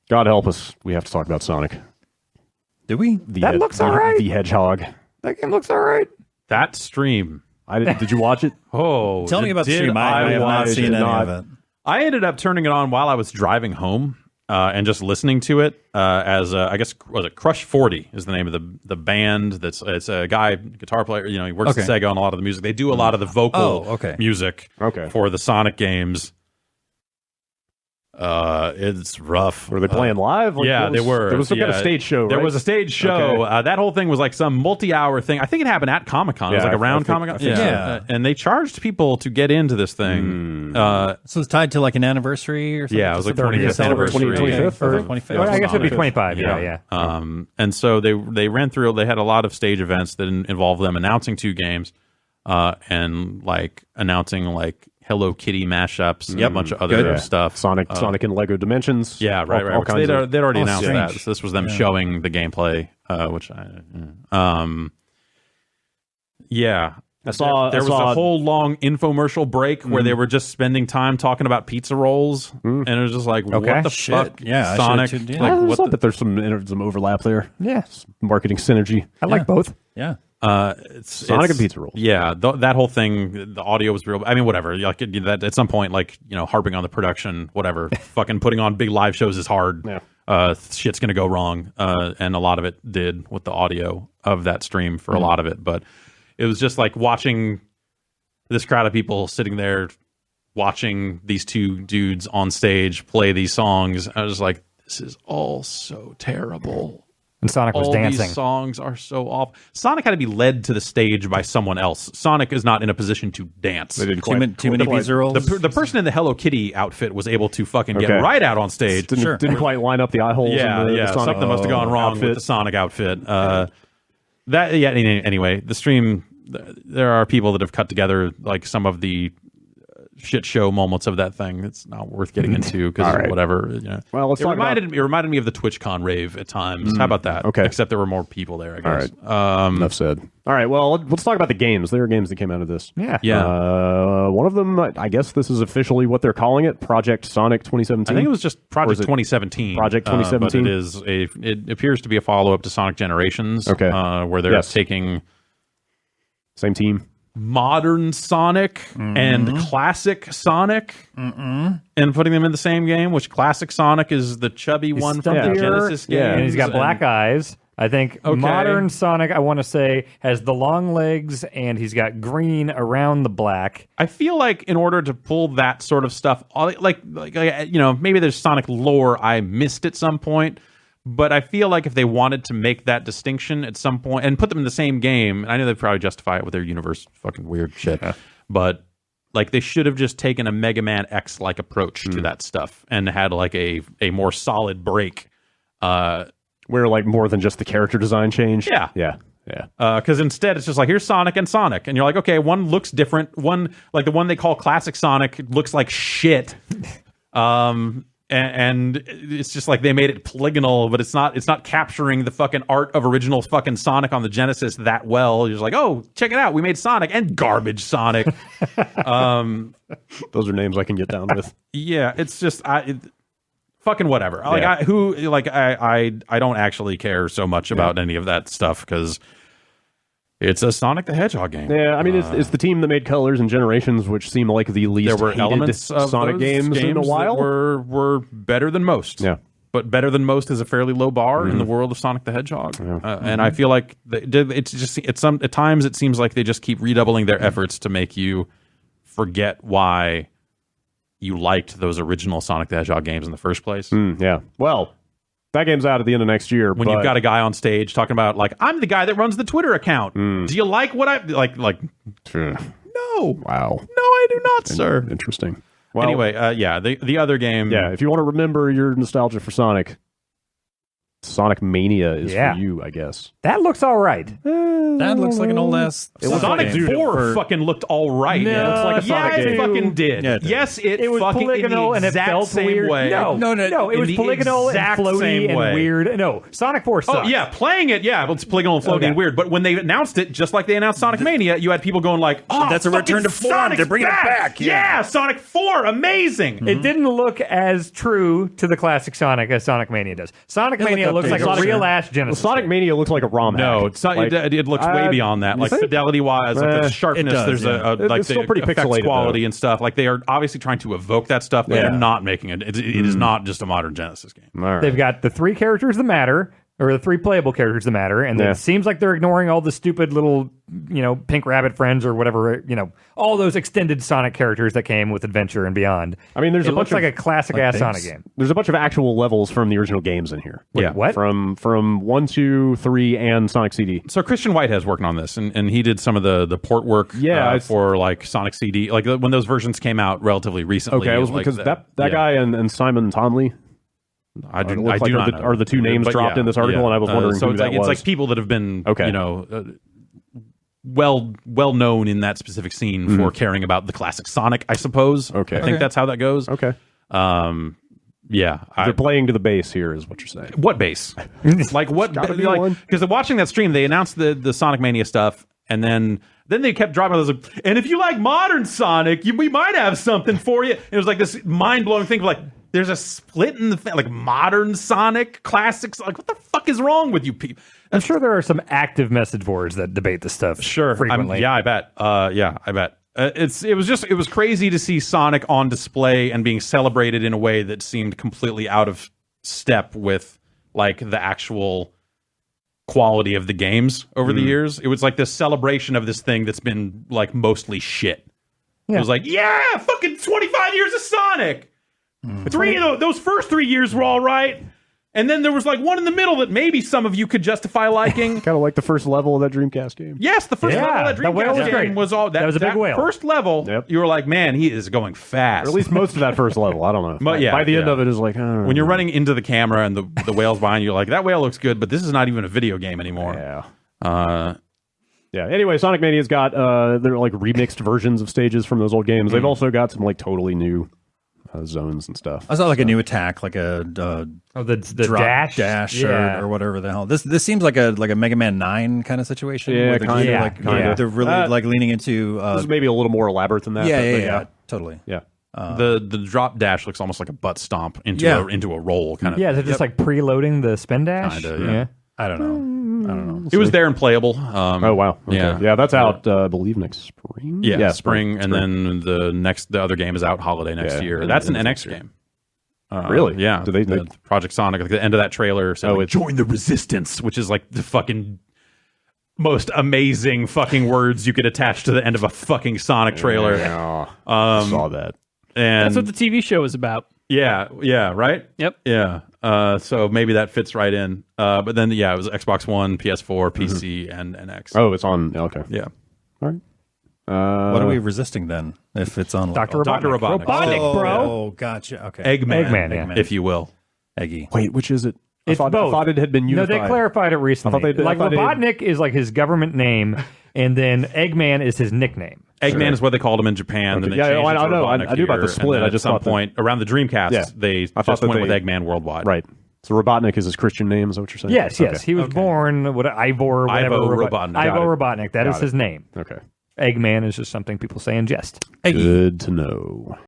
God help us, we have to talk about Sonic. Do we? That looks all right. The Hedgehog. That game looks all right. That stream. Did you watch it? Oh, Tell me about the stream. I have not seen any of it. I ended up turning it on while I was driving home and just listening to it as I guess was it Crush 40 is the name of the band. It's a guitar player. You know, he works at Sega on a lot of the music. They do a lot of the vocal music for the Sonic games. It's rough. Were they playing live? Yeah, they were. There was some kind of stage show, right? There was a stage show. Okay. That whole thing was like some multi-hour thing. I think it happened at Comic-Con. It was like around Comic-Con. Yeah. And they charged people to get into this thing. So it's tied to like an anniversary or something? Yeah, it was like 25th anniversary. 25th or 25th. Well, I guess it'd be 25. Yeah. And so they ran through. They had a lot of stage events that involved them announcing 2 games, and like announcing like Hello Kitty mashups, and a bunch of other stuff. Sonic and Lego Dimensions. Yeah, right. All kinds They'd already announced strange. that. So this was them showing the gameplay, which I saw there was a whole long infomercial break where they were just spending time talking about pizza rolls, and it was just like, what the fuck, Yeah, Sonic? I bet there's some overlap there. Yeah. Marketing synergy. I like both. Yeah. Sonic and pizza rolls. Yeah, that whole thing, the audio was real. I mean, whatever. Like that at some point, like harping on the production, whatever. Fucking putting on big live shows is hard. Yeah. Shit's gonna go wrong, and a lot of it did with the audio of that stream for a lot of it. But it was just like watching this crowd of people sitting there, watching these 2 dudes on stage play these songs. I was like, this is all so terrible. And Sonic was dancing. These songs are so awful. Sonic had to be led to the stage by someone else. Sonic is not in a position to dance. They didn't Too many pizza rolls. The person in the Hello Kitty outfit was able to fucking get right out on stage. Didn't quite line up the eye holes. Yeah, in the Sonic something must have gone wrong outfit. with the Sonic outfit. Anyway, the stream. There are people that have cut together like some of the shit show moments of that thing. It's not worth getting into because whatever. Well, it reminded me of the TwitchCon rave at times. How about that? Okay. Except there were more people there, I guess. All right. Enough said. All right. Well, let's talk about the games. There are games that came out of this. Yeah. One of them, I guess this is officially what they're calling it, Project Sonic 2017. I think it was just Project 2017. Project 2017. But it appears to be a follow-up to Sonic Generations. Okay. Where they're taking same team. Modern Sonic and classic Sonic and putting them in the same game, which classic Sonic is the chubby one from the Genesis game. And he's got black eyes. I think modern Sonic, I want to say, has the long legs and he's got green around the black. I feel like in order to pull that sort of stuff, like maybe there's Sonic lore I missed at some point. But I feel like if they wanted to make that distinction at some point and put them in the same game, and I know they'd probably justify it with their universe fucking weird shit, but like they should have just taken a Mega Man X-like approach to that stuff and had like a more solid break. Where like more than just the character design change. Yeah. Because instead it's just like, here's Sonic, and you're like, okay, one looks different. One, like the one they call Classic Sonic, looks like shit. And it's just like they made it polygonal, but it's not capturing the fucking art of original fucking Sonic on the Genesis that well. You're just like, oh, check it out, we made Sonic and garbage Sonic. Those are names I can get down with. Yeah, it's just fucking whatever. Like I don't actually care so much about any of that stuff because it's a Sonic the Hedgehog game. Yeah, I mean, it's the team that made Colors and Generations, which seem like the least there were hated elements of Sonic games in a while. That were better than most. Yeah. But better than most is a fairly low bar in the world of Sonic the Hedgehog. And I feel like it's just at times it seems like they just keep redoubling their efforts to make you forget why you liked those original Sonic the Hedgehog games in the first place. Yeah. Well, that game's out at the end of next year. When you've got a guy on stage talking about, like, I'm the guy that runs the Twitter account. Do you like what I like? No. Wow. No, I do not, sir. Interesting. Well, anyway, the other game. Yeah, if you want to remember your nostalgia for Sonic, Sonic Mania is Yeah. for you, I guess. That looks all right. That looks like an old ass. Sonic 4 fucking looked all right. No, it looks like a Sonic yes, it it fucking did. Yeah, it did. Yes, it was fucking polygonal in the and it exact felt same weird. way. No, it in was the polygonal and exact floaty same and way. weird. No, Sonic 4 sucks. Oh yeah, playing it, yeah, it's polygonal and floaty Okay. and weird. But when they announced it, just like they announced Sonic Mania, you had people going like, "Oh, That's a return to form. Sonic's They're bringing it back." Yeah, Sonic 4, amazing. It didn't look as true to the classic Sonic as Sonic Mania does. Sonic Mania looks like a real ass Genesis. Well, Sonic Mania looks like a ROM No, hack. it's not, Like, it looks way beyond that. Like think? fidelity wise, like the sharpness. It does, there's yeah. like It's still the pretty effects pixelated, quality though. and stuff. Like they are obviously trying to evoke that stuff, but Yeah. they're not making it. It is not just a modern Genesis game. all right. They've got the 3 characters that matter, or the 3 playable characters that matter, and Yeah. it seems like they're ignoring all the stupid little, pink rabbit friends or whatever, all those extended Sonic characters that came with Adventure and Beyond. I mean, there's it a looks bunch like of a classic ass things. Sonic game. There's a bunch of actual levels from the original games in here. Yeah. What? From 1, 2, 3, and Sonic CD. So Christian Whitehead's working on this, and he did some of the port work Yeah, for like Sonic CD, like when those versions came out relatively recently. Okay, it was like because that yeah. guy and Simon Tomley I do looks like not are know. the two names But dropped yeah, in this article, yeah. and I was wondering so who it's that like was. it's like people that have been Okay. well known in that specific scene for caring about the classic Sonic, I suppose. Okay. I think that's how that goes. Okay. Yeah, They're playing to the base here, is what you're saying. what base? Like what? gotta be one. Because watching that stream, they announced the Sonic Mania stuff, and then they kept dropping those. And if you like modern Sonic, we might have something for you. And it was like this mind blowing thing. Like there's a split in the like modern Sonic classics. Like what the fuck is wrong with you people? I'm sure there are some active message boards that debate this stuff frequently. I bet. I bet. It was crazy to see Sonic on display and being celebrated in a way that seemed completely out of step with like the actual quality of the games over the years. It was like this celebration of this thing that's been like mostly shit. Yeah. It was like, yeah, fucking 25 years of Sonic. Those first 3 years were all right. And then there was like one in the middle that maybe some of you could justify liking. Kind of like the first level of that Dreamcast game. Yes, the first Yeah, level of that that whale was Dreamcast great. game was all that was a big whale. First level, Yep. you were like, man, he is going fast. Or at least most of that first level. I don't know. But yeah, by the end yeah. of it is like, I don't know. when you're running into the camera and the whale's behind you, you're like, that whale looks good, but this is not even a video game anymore. Yeah. Yeah. Anyway, Sonic Mania's got they're like remixed versions of stages from those old games. They've also got some like totally new zones and stuff. I saw like a new attack, like a the drop dash, or whatever the hell. This seems like a Mega Man 9 kind of situation. Yeah, where they're kinda, really, like kinda. they're really like leaning into This is maybe a little more elaborate than that. yeah, totally. Yeah. The drop dash looks almost like a butt stomp into a roll kind of. Yeah, they're just like preloading the spin dash. Kinda, yeah. I don't know. It was there and playable. Oh wow. Okay. Yeah. Yeah, that's out. I believe next spring. Yeah, spring, and then the other game is out holiday next Yeah, year. and- That's an and NX next year. game. Really? Yeah. Do they- the Project Sonic? Like the end of that trailer. So it's- join the resistance, which is like the fucking most amazing fucking words you could attach to the end of a fucking Sonic trailer. Yeah. I saw that. And That's what the TV show is about. yeah, right. Yep. Yeah. So maybe that fits right in. But then it was Xbox One, PS4, PC, and NX. Oh, it's on. Okay. Yeah. All right. What are we resisting then? If it's on Dr. Dr. Robotnik. Robotnik, bro. Oh, gotcha. Okay. Eggman, if you will. Eggy. Wait, which is it? It's I both. thought it had been No, unified. they clarified it recently. I thought they did- like I thought they- Robotnik is like his government name, and then Eggman is his nickname. Eggman is what they called him in Japan. Then Okay. they Yeah, changed I it to know. I Robotnik knew about the here, split. and then I at just some thought that- point around the Dreamcast, Yeah. they I thought just that went with they- Eggman worldwide. Right. So Robotnik is his Christian name. Is that what you're saying? Yes, Okay. he was born Ivor, whatever. Ivo Robotnik. Got Ivo it. Robotnik. That is Got his it. name. Okay. Eggman is just something people say in jest. Eggy. Good to know.